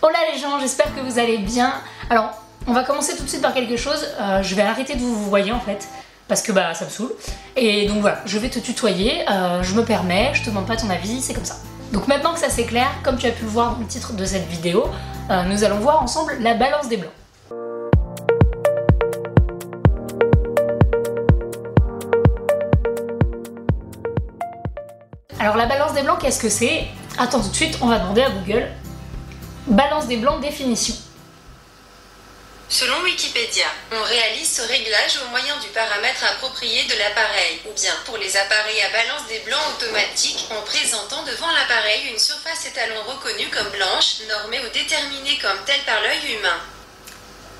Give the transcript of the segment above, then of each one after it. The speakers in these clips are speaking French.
Hola les gens, j'espère que vous allez bien. Alors, on va commencer tout de suite par quelque chose. Je vais arrêter de vous voyer en fait, parce que ça me saoule. Et donc voilà, je vais te tutoyer, je me permets, je te demande pas ton avis, c'est comme ça. Donc maintenant que ça c'est clair, comme tu as pu le voir dans le titre de cette vidéo, nous allons voir ensemble la balance des blancs. Alors la balance des blancs, qu'est-ce que c'est? Attends, tout de suite, on va demander à Google. Balance des blancs, définition. Selon Wikipédia, on réalise ce réglage au moyen du paramètre approprié de l'appareil, ou bien pour les appareils à balance des blancs automatiques, en présentant devant l'appareil une surface étalon reconnue comme blanche, normée ou déterminée comme telle par l'œil humain.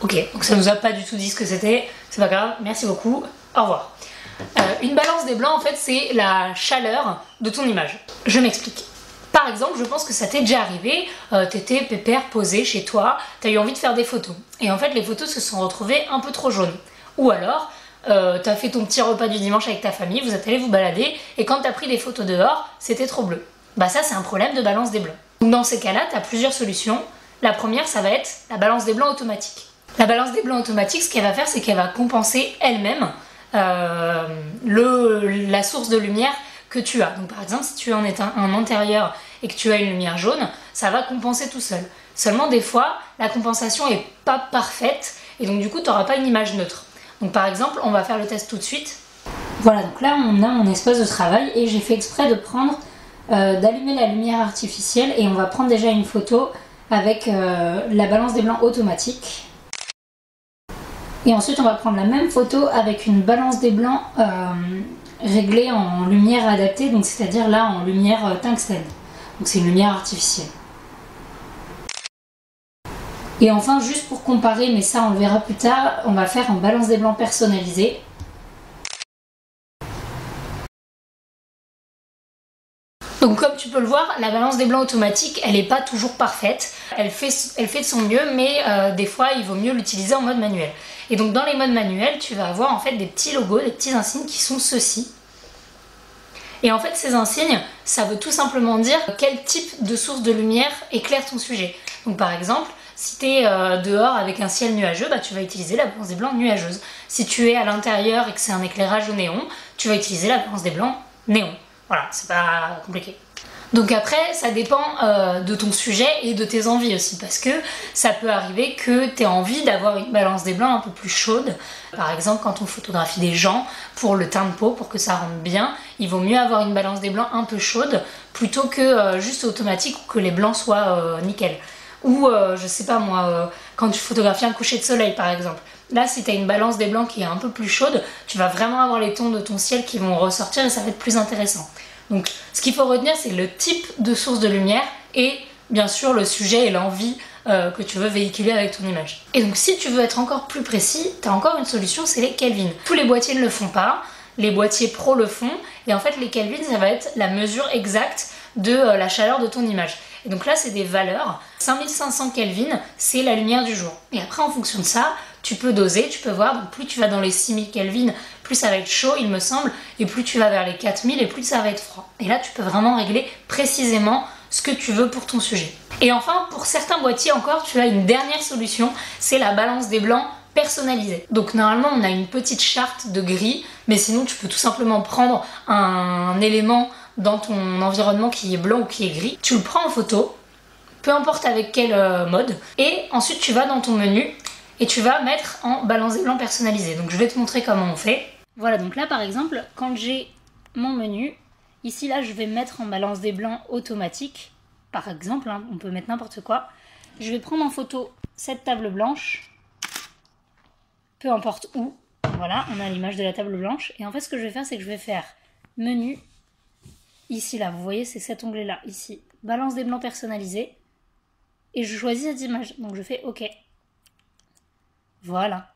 Ok, donc ça nous a pas du tout dit ce que c'était, c'est pas grave, merci beaucoup, au revoir. Une balance des blancs, en fait, c'est la chaleur de ton image. Je m'explique. Par exemple, je pense que ça t'est déjà arrivé, t'étais pépère posé chez toi, t'as eu envie de faire des photos. Et en fait, les photos se sont retrouvées un peu trop jaunes. Ou alors, t'as fait ton petit repas du dimanche avec ta famille, vous êtes allé vous balader, et quand t'as pris des photos dehors, c'était trop bleu. Bah ça, c'est un problème de balance des blancs. Donc dans ces cas-là, t'as plusieurs solutions. La première, ça va être la balance des blancs automatique. La balance des blancs automatique, ce qu'elle va faire, c'est qu'elle va compenser elle-même la source de lumière que tu as. Donc par exemple, si tu es en intérieur et que tu as une lumière jaune, ça va compenser tout seul. Seulement des fois, la compensation est pas parfaite et donc du coup, tu n'auras pas une image neutre. Donc par exemple, on va faire le test tout de suite. Voilà, donc là on a mon espace de travail et j'ai fait exprès de prendre, d'allumer la lumière artificielle et on va prendre déjà une photo avec la balance des blancs automatique. Et ensuite on va prendre la même photo avec une balance des blancs réglée en lumière adaptée, donc c'est-à-dire là en lumière tungstène. Donc c'est une lumière artificielle. Et enfin, juste pour comparer, mais ça on le verra plus tard, on va faire en balance des blancs personnalisée. Donc comme tu peux le voir, la balance des blancs automatique, elle n'est pas toujours parfaite. Elle fait de son mieux, mais des fois, il vaut mieux l'utiliser en mode manuel. Et donc dans les modes manuels, tu vas avoir en fait des petits logos, des petits insignes qui sont ceux-ci. Et en fait, ces insignes, ça veut tout simplement dire quel type de source de lumière éclaire ton sujet. Donc par exemple, si tu es dehors avec un ciel nuageux, tu vas utiliser la balance des blancs nuageuse. Si tu es à l'intérieur et que c'est un éclairage au néon, tu vas utiliser la balance des blancs néon. Voilà, c'est pas compliqué. Donc après, ça dépend de ton sujet et de tes envies aussi, parce que ça peut arriver que tu aies envie d'avoir une balance des blancs un peu plus chaude. Par exemple, quand on photographie des gens, pour le teint de peau, pour que ça rende bien, il vaut mieux avoir une balance des blancs un peu chaude, plutôt que juste automatique ou que les blancs soient nickel. Ou, je sais pas moi, quand tu photographies un coucher de soleil par exemple. Là, si tu as une balance des blancs qui est un peu plus chaude, tu vas vraiment avoir les tons de ton ciel qui vont ressortir et ça va être plus intéressant. Donc, ce qu'il faut retenir, c'est le type de source de lumière et bien sûr le sujet et l'envie que tu veux véhiculer avec ton image. Et donc, si tu veux être encore plus précis, tu as encore une solution, c'est les Kelvin. Tous les boîtiers ne le font pas, les boîtiers pro le font, et en fait, les Kelvin, ça va être la mesure exacte de la chaleur de ton image. Et donc là, c'est des valeurs. 5500 Kelvin, c'est la lumière du jour. Et après, en fonction de ça, tu peux doser, tu peux voir. Donc plus tu vas dans les 6000 Kelvin, plus ça va être chaud, il me semble. Et plus tu vas vers les 4000, et plus ça va être froid. Et là, tu peux vraiment régler précisément ce que tu veux pour ton sujet. Et enfin, pour certains boîtiers encore, tu as une dernière solution. C'est la balance des blancs personnalisée. Donc normalement, on a une petite charte de gris. Mais sinon, tu peux tout simplement prendre un élément dans ton environnement qui est blanc ou qui est gris, tu le prends en photo, peu importe avec quel mode, et ensuite tu vas dans ton menu et tu vas mettre en balance des blancs personnalisé. Donc je vais te montrer comment on fait. Voilà, donc là par exemple, quand j'ai mon menu, ici là je vais mettre en balance des blancs automatique, par exemple, hein, on peut mettre n'importe quoi. Je vais prendre en photo cette table blanche, peu importe où, voilà, on a l'image de la table blanche, et en fait ce que je vais faire, c'est que je vais faire menu, ici là, vous voyez, c'est cet onglet là, ici, balance des blancs personnalisés, et je choisis cette image, donc je fais OK. Voilà.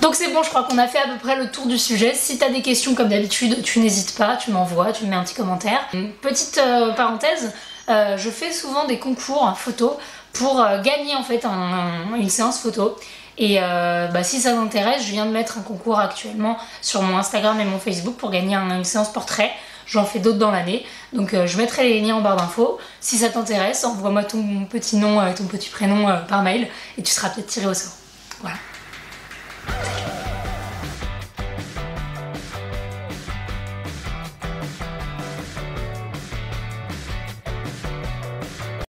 Donc c'est bon, je crois qu'on a fait à peu près le tour du sujet. Si tu as des questions comme d'habitude, tu n'hésites pas, tu m'envoies, tu me mets un petit commentaire. Petite parenthèse, je fais souvent des concours photo pour gagner en fait une séance photo. Et si ça t'intéresse, je viens de mettre un concours actuellement sur mon Instagram et mon Facebook pour gagner une séance portrait. j'en fais d'autres dans l'année. Donc je mettrai les liens en barre d'infos. Si ça t'intéresse, envoie-moi ton petit nom, ton petit prénom par mail et tu seras peut-être tiré au sort. Voilà.